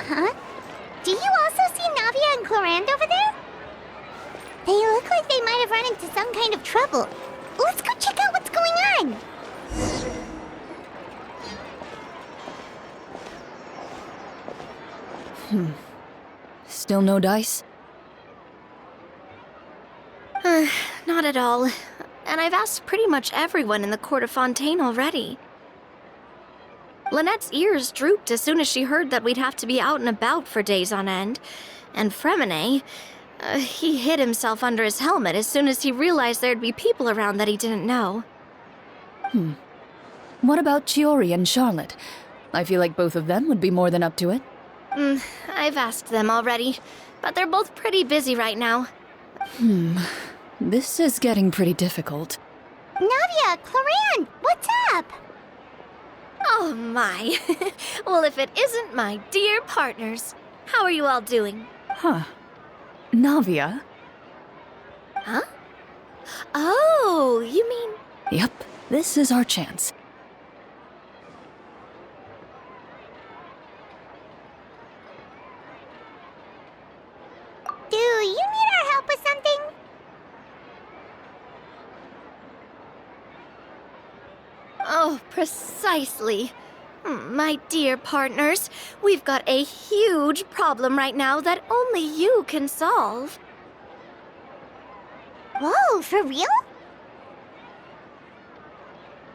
Huh? Do you also see Navia and Clorinde over there? They look like they might have run into some kind of trouble. Let's go check out what's going on! Still no dice? Not at all. And I've asked pretty much everyone in the court of Fontaine already. Lynette's ears drooped as soon as she heard that we'd have to be out and about for days on end. And Fremine, he hid himself under his helmet as soon as he realized there'd be people around that he didn't know. What about Chiori and Charlotte? I feel like both of them would be more than up to it. I've asked them already, but they're both pretty busy right now. This is getting pretty difficult. Navia, Clorinde, what's up? Oh my. Well, if it isn't my dear partners. How are you all doing? Huh. Navia? Huh? Oh, you mean... Yep, this is our chance. Do you need our help with something? Oh, precisely. My dear partners, we've got a huge problem right now that only you can solve. Whoa, for real?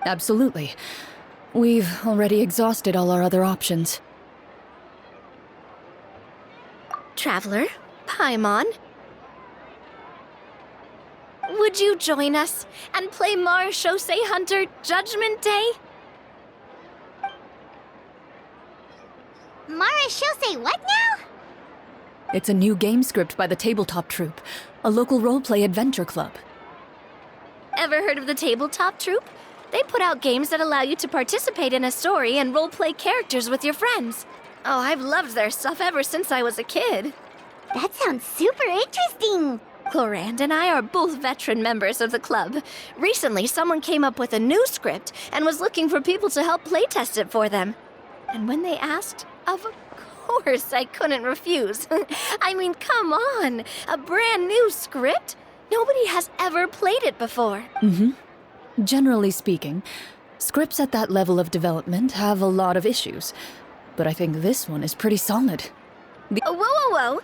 Absolutely. We've already exhausted all our other options. Traveler, Paimon, would you join us and play Marechaussee Hunter Judgment Day? Marechaussee what now? It's a new game script by the Tabletop Troupe, a local roleplay adventure club. Ever heard of the Tabletop Troupe? They put out games that allow you to participate in a story and roleplay characters with your friends. Oh, I've loved their stuff ever since I was a kid. That sounds super interesting. Clorinde and I are both veteran members of the club. Recently, someone came up with a new script and was looking for people to help playtest it for them. And when they asked, of course I couldn't refuse. I mean, come on, a brand new script? Nobody has ever played it before. Generally speaking, scripts at that level of development have a lot of issues, but I think this one is pretty solid. Whoa.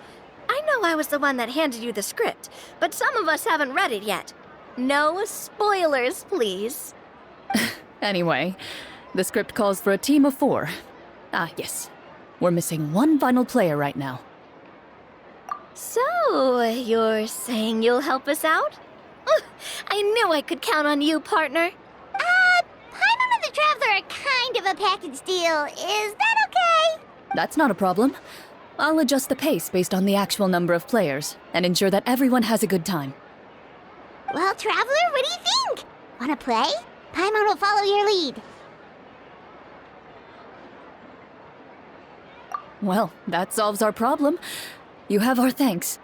I know I was the one that handed you the script, but some of us haven't read it yet. No spoilers, please. Anyway, the script calls for a team of 4. Ah, yes. We're missing one final player right now. So, you're saying you'll help us out? I knew I could count on you, partner. Paimon and the Traveler are kind of a package deal. Is that okay? That's not a problem. I'll adjust the pace based on the actual number of players and ensure that everyone has a good time. Well, Traveler, what do you think? Wanna play? Paimon will follow your lead. Well, that solves our problem. You have our thanks.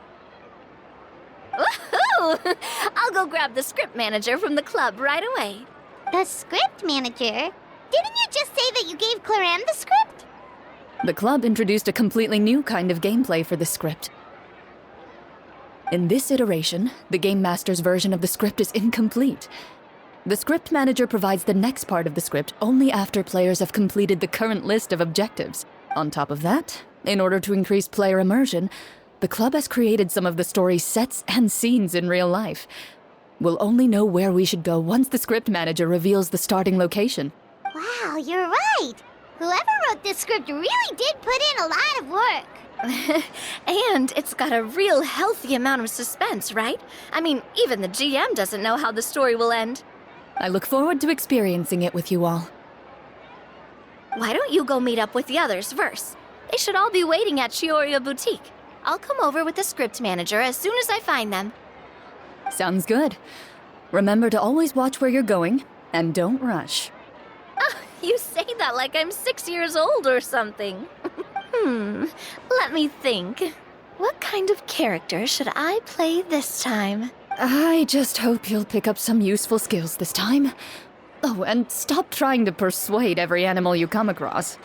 Woohoo! I'll go grab the script manager from the club right away. The script manager? Didn't you just say that you gave Clorinde the script? The club introduced a completely new kind of gameplay for the script. In this iteration, the Game Master's version of the script is incomplete. The script manager provides the next part of the script only after players have completed the current list of objectives. On top of that, in order to increase player immersion, the club has created some of the story's sets and scenes in real life. We'll only know where we should go once the script manager reveals the starting location. Wow, you're right. Whoever wrote this script really did put in a lot of work. And it's got a real healthy amount of suspense, right? I mean, even the GM doesn't know how the story will end. I look forward to experiencing it with you all. Why don't you go meet up with the others first? They should all be waiting at Chioria Boutique. I'll come over with the script manager as soon as I find them. Sounds good. Remember to always watch where you're going, and don't rush. You say that like I'm 6 years old or something. Let me think. What kind of character should I play this time? I just hope you'll pick up some useful skills this time. Oh, and stop trying to persuade every animal you come across.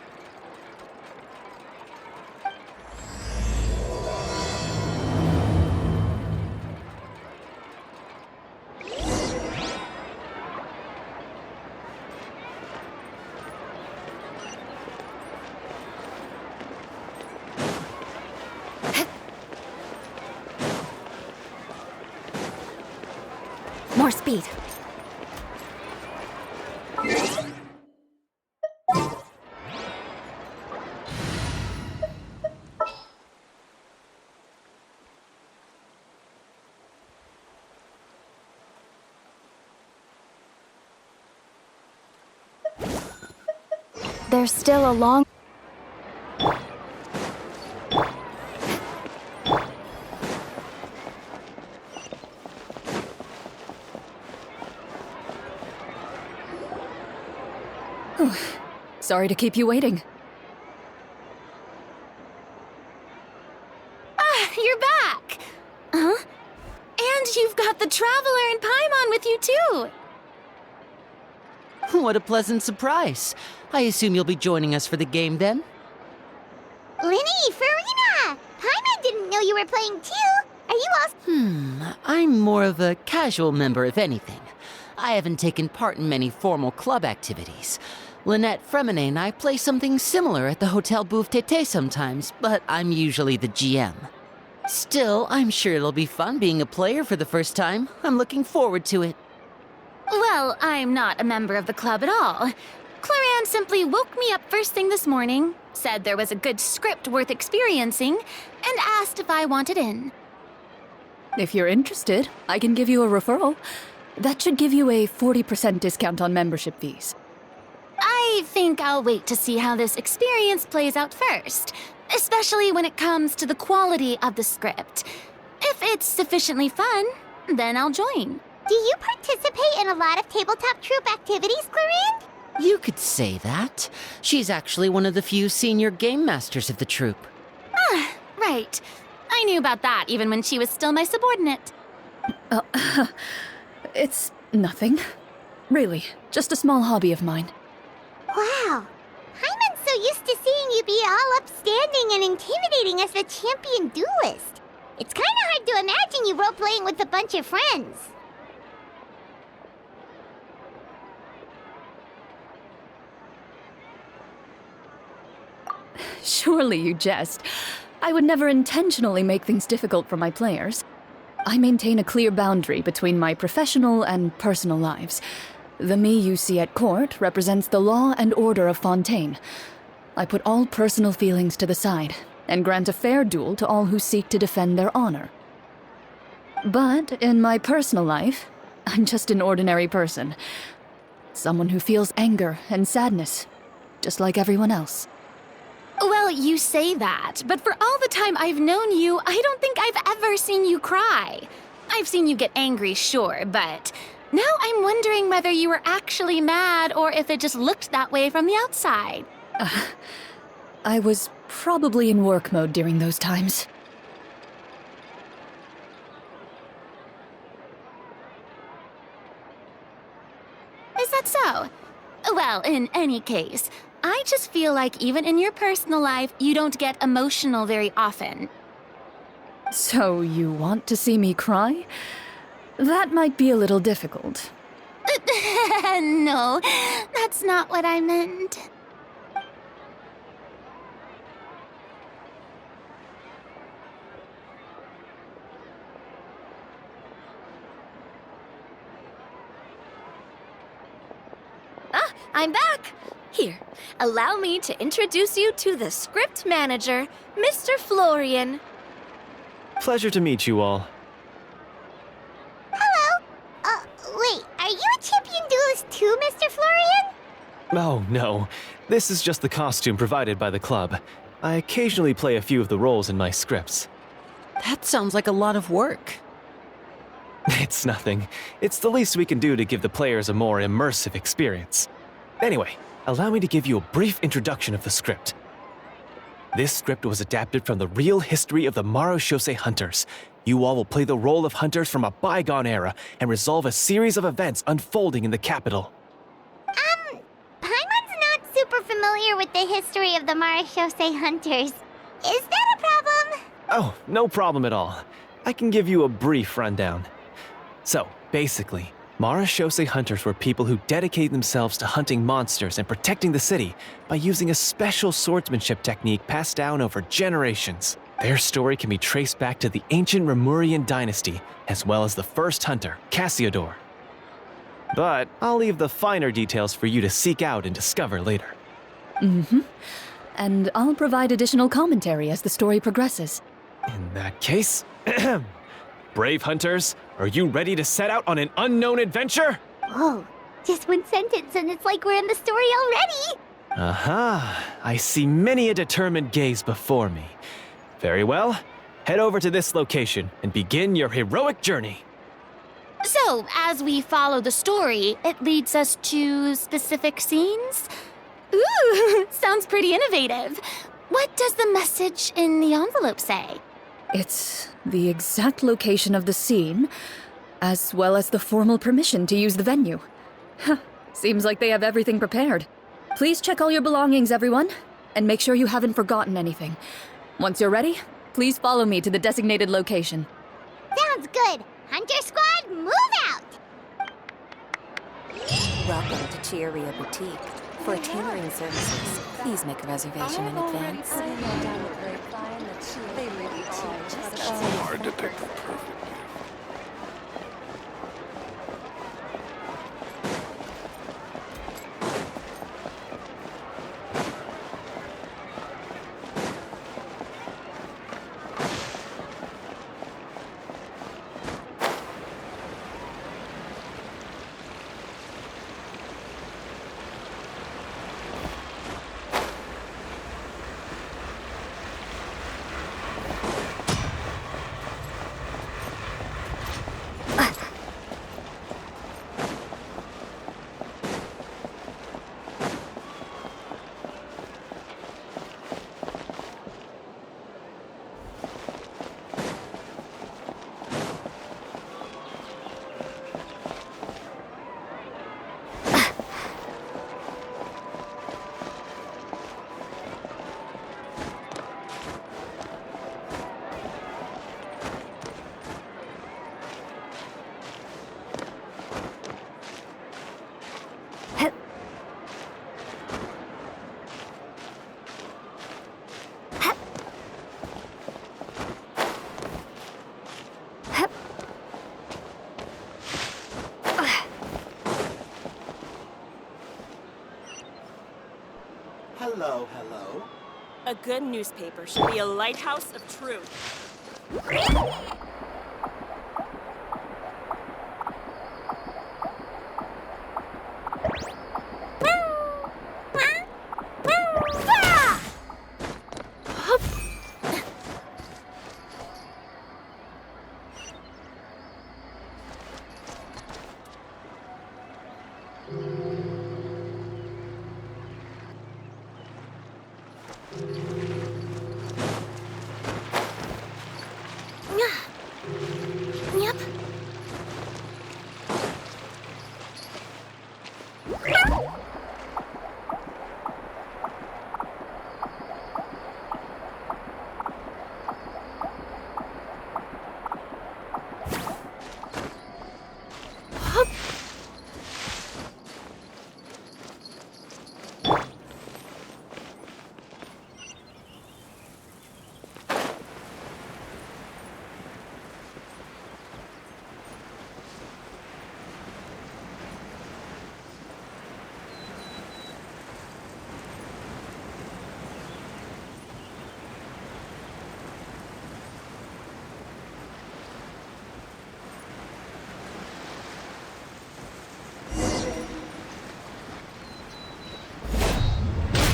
More speed. There's still a long... Sorry to keep you waiting. Ah, you're back! Huh? And you've got the Traveler and Paimon with you, too! What a pleasant surprise. I assume you'll be joining us for the game then? Linny, Farina! Paimon didn't know you were playing too. Are you all... I'm more of a casual member, if anything. I haven't taken part in many formal club activities. Lynette, Fremine, and I play something similar at the Hotel Bouffe Tété sometimes, but I'm usually the GM. Still, I'm sure it'll be fun being a player for the first time. I'm looking forward to it. Well, I'm not a member of the club at all. Clorinde simply woke me up first thing this morning, said there was a good script worth experiencing, and asked if I wanted in. If you're interested, I can give you a referral. That should give you a 40% discount on membership fees. I think I'll wait to see how this experience plays out first, especially when it comes to the quality of the script. If it's sufficiently fun, then I'll join. Do you participate in a lot of tabletop troupe activities, Clorinde? You could say that. She's actually one of the few senior game masters of the troupe. Ah, right. I knew about that even when she was still my subordinate. It's nothing. Really, just a small hobby of mine. Wow. Paimon's so used to seeing you be all upstanding and intimidating as the champion duelist. It's kind of hard to imagine you role-playing with a bunch of friends. Surely you jest. I would never intentionally make things difficult for my players. I maintain a clear boundary between my professional and personal lives. The me you see at court represents the law and order of Fontaine. I put all personal feelings to the side and grant a fair duel to all who seek to defend their honor. But in my personal life, I'm just an ordinary person. Someone who feels anger and sadness, just like everyone else. Well, you say that, but for all the time I've known you, I don't think I've ever seen you cry. I've seen you get angry, sure, but now I'm wondering whether you were actually mad or if it just looked that way from the outside. I was probably in work mode during those times. Is that so? Well, in any case, I just feel like even in your personal life, you don't get emotional very often. So you want to see me cry? That might be a little difficult. No, that's not what I meant. Ah, I'm back! Here, allow me to introduce you to the script manager, Mr. Florian. Pleasure to meet you all. Hello. Wait, are you a champion duelist too, Mr. Florian? Oh, no. This is just the costume provided by the club. I occasionally play a few of the roles in my scripts. That sounds like a lot of work. It's nothing. It's the least we can do to give the players a more immersive experience. Anyway, allow me to give you a brief introduction of the script. This script was adapted from the real history of the Marushose hunters. You all will play the role of hunters from a bygone era and resolve a series of events unfolding in the capital. Paimon's not super familiar with the history of the Marushose hunters. Is that a problem? Oh, no problem at all. I can give you a brief rundown. So, basically, Marushose hunters were people who dedicated themselves to hunting monsters and protecting the city by using a special swordsmanship technique passed down over generations. Their story can be traced back to the ancient Remurian dynasty, as well as the first hunter, Cassiodor. But I'll leave the finer details for you to seek out and discover later. And I'll provide additional commentary as the story progresses. In that case, brave hunters, are you ready to set out on an unknown adventure? Whoa, just one sentence and it's like we're in the story already! Aha, I see many a determined gaze before me. Very well, head over to this location and begin your heroic journey. So, as we follow the story, it leads us to specific scenes? Ooh, sounds pretty innovative. What does the message in the envelope say? It's the exact location of the scene, as well as the formal permission to use the venue. Huh, seems like they have everything prepared. Please check all your belongings, everyone, and make sure you haven't forgotten anything. Once you're ready, please follow me to the designated location. Sounds good! Hunter Squad, move out! Welcome to Chiaria Boutique. For tailoring services, please make a reservation in advance. Hard to pick the perfect. Hello, hello. A good newspaper should be a lighthouse of truth. Yep.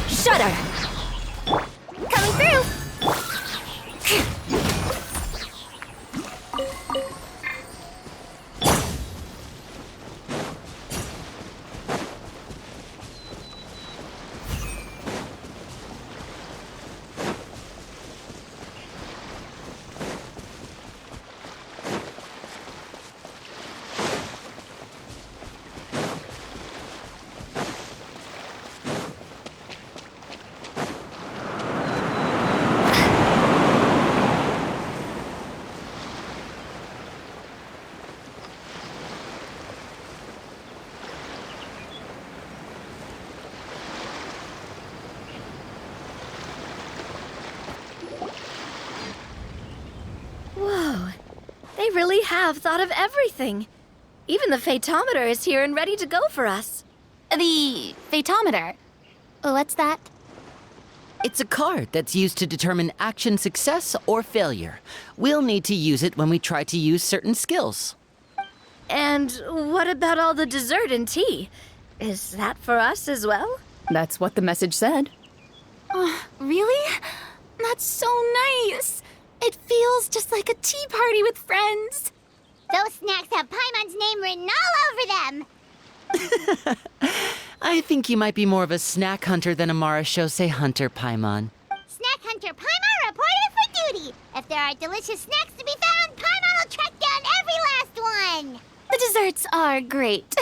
Shudder! Coming through! really have thought of everything. Even the Fatometer is here and ready to go for us. The Fatometer? What's that? It's a card that's used to determine action success or failure. We'll need to use it when we try to use certain skills. And what about all the dessert and tea? Is that for us as well? That's what the message said. Really? That's so nice. It feels just like a tea party with friends. Those snacks have Paimon's name written all over them. I think you might be more of a snack hunter than a Marachose hunter, Paimon. Snack Hunter Paimon reported for duty. If there are delicious snacks to be found, Paimon will track down every last one. The desserts are great.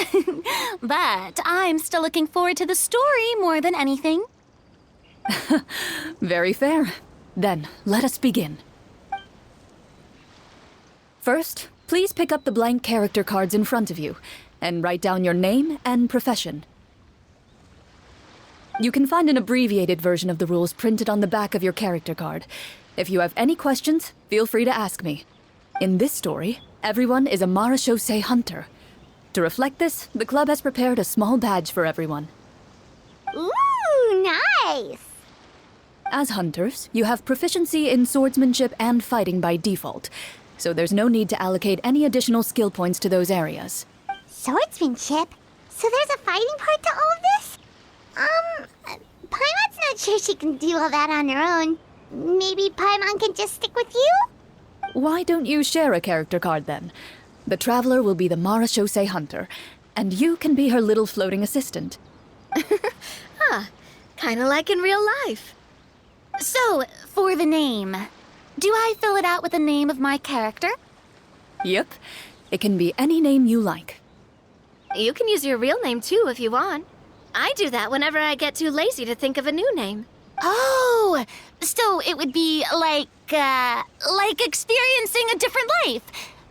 But I'm still looking forward to the story more than anything. Very fair. Then, let us begin. First, please pick up the blank character cards in front of you and write down your name and profession. You can find an abbreviated version of the rules printed on the back of your character card. If you have any questions, feel free to ask me. In this story, everyone is a Marachose hunter. To reflect this, the club has prepared a small badge for everyone. Ooh, nice. As hunters, you have proficiency in swordsmanship and fighting by default, so there's no need to allocate any additional skill points to those areas. Swordsmanship? So there's a fighting part to all of this? Paimon's not sure she can do all that on her own. Maybe Paimon can just stick with you? Why don't you share a character card then? The Traveler will be the Marachose hunter, and you can be her little floating assistant. Kinda like in real life. So, for the name, do I fill it out with the name of my character? Yep, it can be any name you like. You can use your real name too if you want. I do that whenever I get too lazy to think of a new name. Oh, so it would be like experiencing a different life,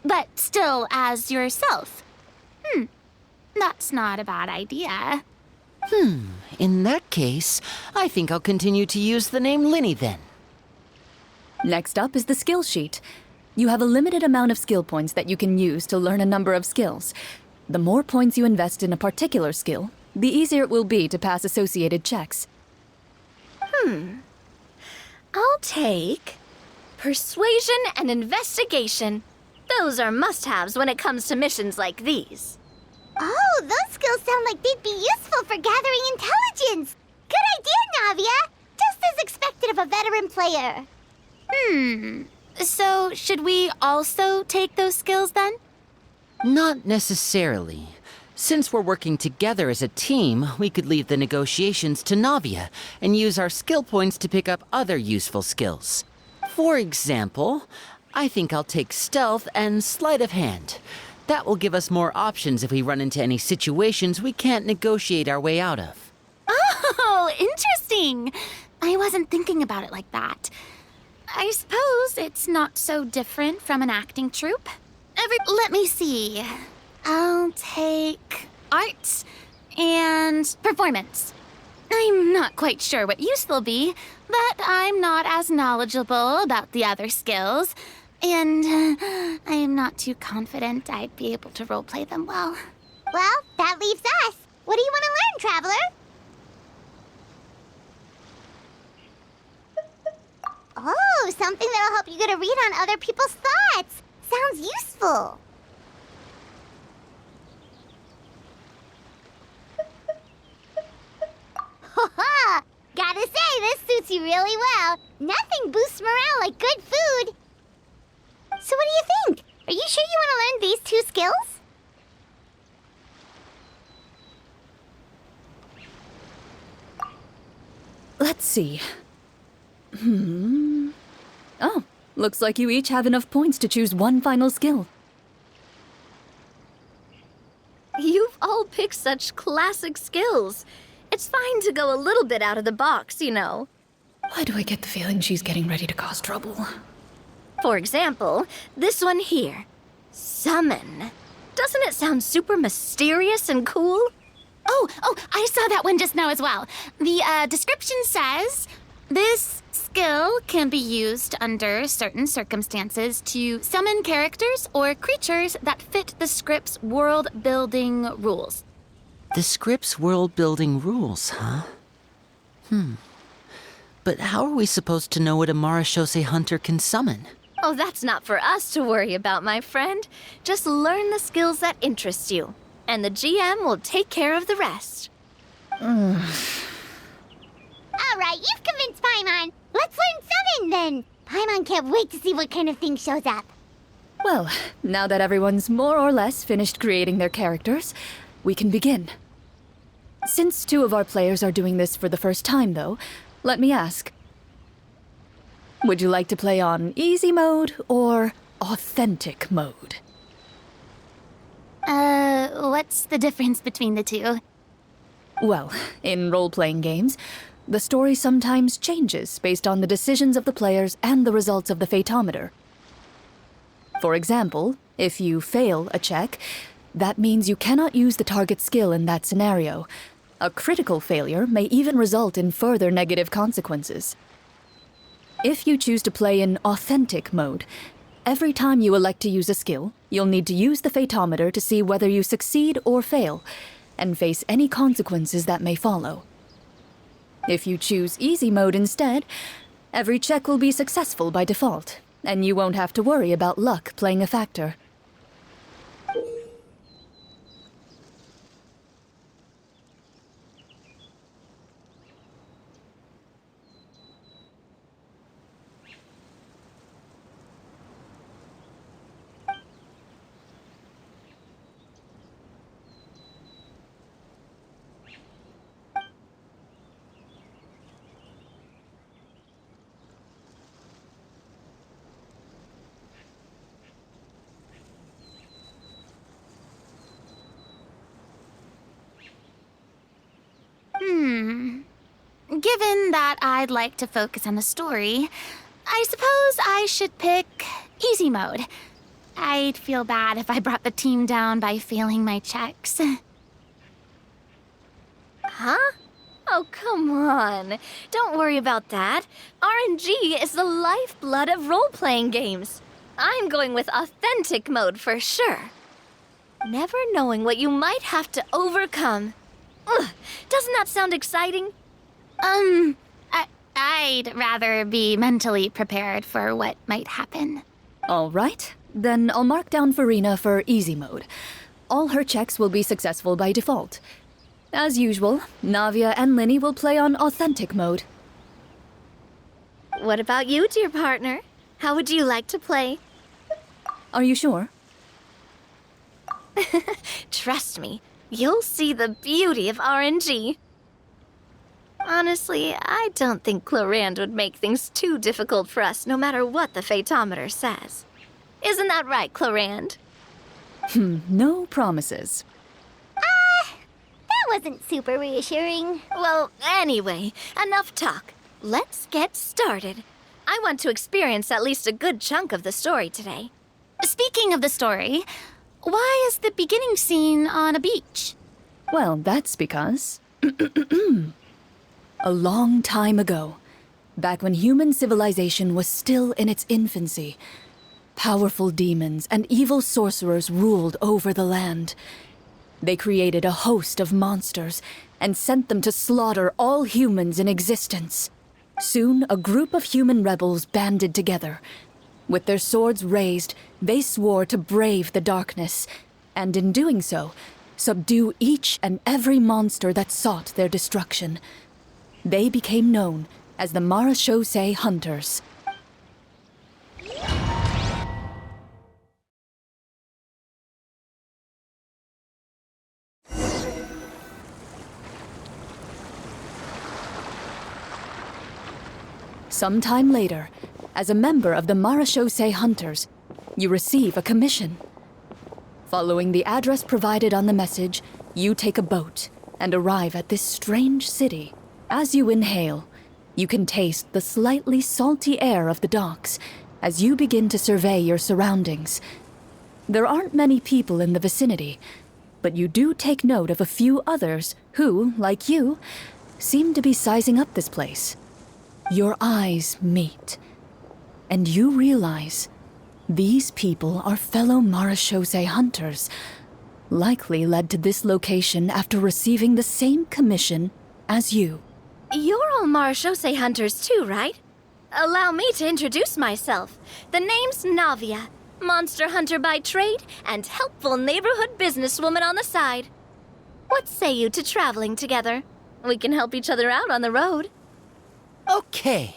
but still as yourself. That's not a bad idea. In that case, I think I'll continue to use the name Linny then. Next up is the skill sheet. You have a limited amount of skill points that you can use to learn a number of skills. The more points you invest in a particular skill, the easier it will be to pass associated checks. I'll take persuasion and investigation. Those are must-haves when it comes to missions like these. Oh, those skills sound like they'd be useful for gathering intelligence. Good idea, Navia. Just as expected of a veteran player. So should we also take those skills then? Not necessarily. Since we're working together as a team, we could leave the negotiations to Navia and use our skill points to pick up other useful skills. For example, I think I'll take stealth and sleight of hand. That will give us more options if we run into any situations we can't negotiate our way out of. Oh, interesting. I wasn't thinking about it like that. I suppose it's not so different from an acting troupe. Let me see. I'll take arts and performance. I'm not quite sure what use they'll be, but I'm not as knowledgeable about the other skills, and I'm not too confident I'd be able to roleplay them well. Well, that leaves us. What do you want to learn, Traveler? Oh, something that'll help you get a read on other people's thoughts. Sounds useful. Ha! Gotta say, this suits you really well. Nothing boosts morale like good food. So what do you think? Are you sure you want to learn these two skills? Let's see. Oh, looks like you each have enough points to choose one final skill. You've all picked such classic skills. It's fine to go a little bit out of the box, you know. Why do I get the feeling she's getting ready to cause trouble? For example, this one here. Summon. Doesn't it sound super mysterious and cool? Oh, I saw that one just now as well. The description says, this Skill can be used under certain circumstances to summon characters or creatures that fit the script's world-building rules. The script's world-building rules, huh? But how are we supposed to know what a Marashose hunter can summon? Oh, that's not for us to worry about, my friend. Just learn the skills that interest you, and the GM will take care of the rest. All right, you've convinced Paimon. Let's learn summon then. Paimon can't wait to see what kind of thing shows up. Well, now that everyone's more or less finished creating their characters, we can begin. Since 2 of our players are doing this for the first time, though, let me ask. Would you like to play on easy mode or authentic mode? What's the difference between the two? Well, in role-playing games, the story sometimes changes based on the decisions of the players and the results of the Fatometer. For example, if you fail a check, that means you cannot use the target skill in that scenario. A critical failure may even result in further negative consequences. If you choose to play in authentic mode, every time you elect to use a skill, you'll need to use the Fatometer to see whether you succeed or fail, and face any consequences that may follow. If you choose easy mode instead, every check will be successful by default, and you won't have to worry about luck playing a factor. Given that I'd like to focus on the story, I suppose I should pick easy mode. I'd feel bad if I brought the team down by failing my checks. Huh? Oh, come on. Don't worry about that. RNG is the lifeblood of role-playing games. I'm going with authentic mode for sure. Never knowing what you might have to overcome. Ugh, doesn't that sound exciting? I'd rather be mentally prepared for what might happen. All right, then I'll mark down Farina for easy mode. All her checks will be successful by default. As usual, Navia and Linny will play on authentic mode. What about you, dear partner? How would you like to play? Are you sure? Trust me, you'll see the beauty of RNG. Honestly, I don't think Clorinde would make things too difficult for us, no matter what the Fatometer says. Isn't that right, Clorinde? No promises. That wasn't super reassuring. Well, anyway, enough talk. Let's get started. I want to experience at least a good chunk of the story today. Speaking of the story, why is the beginning scene on a beach? Well, that's because... A long time ago, back when human civilization was still in its infancy, powerful demons and evil sorcerers ruled over the land. They created a host of monsters and sent them to slaughter all humans in existence. Soon, a group of human rebels banded together. With their swords raised, they swore to brave the darkness, and in doing so, subdue each and every monster that sought their destruction. They became known as the Marashose Hunters. Sometime later, as a member of the Marashose Hunters, you receive a commission. Following the address provided on the message, you take a boat and arrive at this strange city. As you inhale, you can taste the slightly salty air of the docks as you begin to survey your surroundings. There aren't many people in the vicinity, but you do take note of a few others who, like you, seem to be sizing up this place. Your eyes meet, and you realize these people are fellow marechaussee hunters, likely led to this location after receiving the same commission as you. You're all marechaussee hunters too, right? Allow me to introduce myself. The name's Navia, monster hunter by trade and helpful neighborhood businesswoman on the side. What say you to traveling together? We can help each other out on the road. Okay,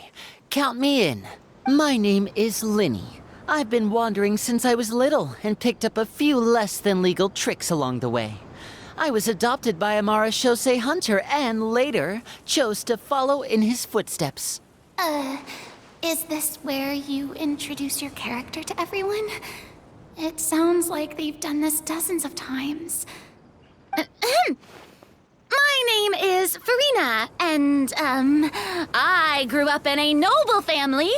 count me in. My name is Linny. I've been wandering since I was little and picked up a few less than legal tricks along the way. I was adopted by a marechaussee hunter and later chose to follow in his footsteps. Is this where you introduce your character to everyone? It sounds like they've done this dozens of times. My name is Farina, and, I grew up in a noble family.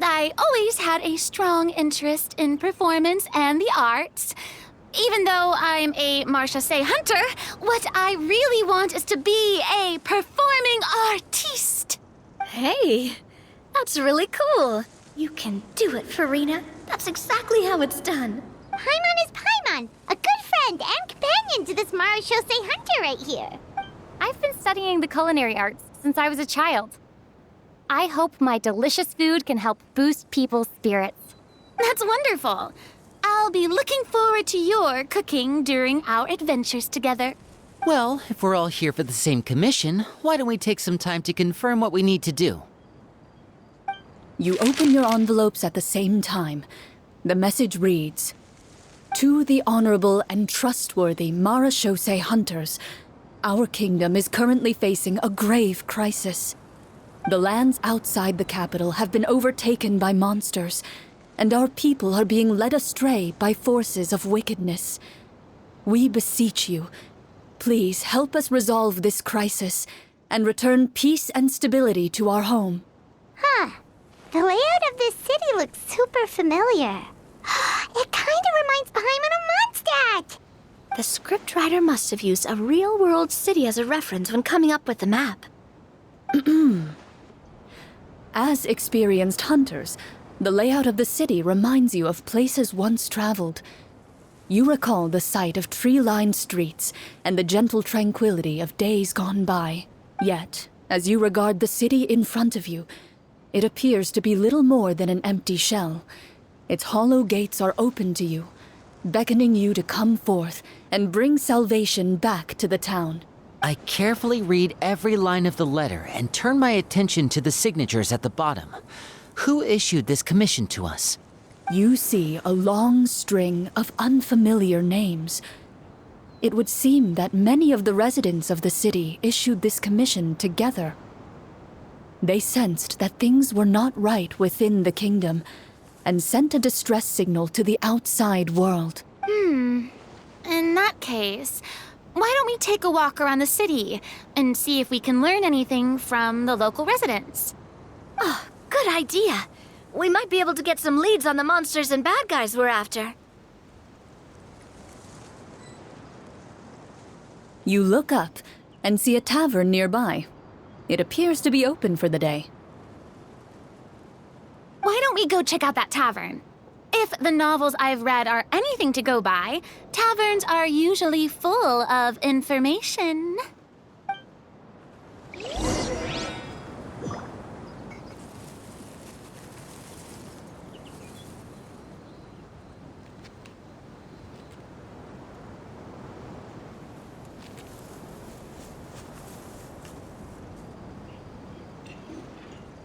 I always had a strong interest in performance and the arts. Even though I'm a marechaussee hunter, what I really want is to be a performing artiste. Hey, that's really cool. You can do it, Farina. That's exactly how it's done. Paimon is Paimon, a good friend and companion to this marechaussee hunter right here. I've been studying the culinary arts since I was a child. I hope my delicious food can help boost people's spirits. That's wonderful. I'll be looking forward to your cooking during our adventures together. Well, if we're all here for the same commission, why don't we take some time to confirm what we need to do? You open your envelopes at the same time. The message reads, "To the honorable and trustworthy marechaussee hunters, our kingdom is currently facing a grave crisis. The lands outside the capital have been overtaken by monsters, and our people are being led astray by forces of wickedness. We beseech you, please help us resolve this crisis and return peace and stability to our home." Huh. The layout of this city looks super familiar. It kind of reminds Paimon of Mondstadt. The scriptwriter must have used a real-world city as a reference when coming up with the map. As experienced hunters, the layout of the city reminds you of places once traveled. You recall the sight of tree-lined streets and the gentle tranquility of days gone by. Yet, as you regard the city in front of you, it appears to be little more than an empty shell. Its hollow gates are open to you, beckoning you to come forth and bring salvation back to the town. I carefully read every line of the letter and turn my attention to the signatures at the bottom. Who issued this commission to us? You see a long string of unfamiliar names. It would seem that many of the residents of the city issued this commission together. They sensed that things were not right within the kingdom and sent a distress signal to the outside world. In that case, why don't we take a walk around the city and see if we can learn anything from the local residents? Oh, good idea. We might be able to get some leads on the monsters and bad guys we're after. You look up and see a tavern nearby. It appears to be open for the day. Why don't we go check out that tavern? If the novels I've read are anything to go by, taverns are usually full of information.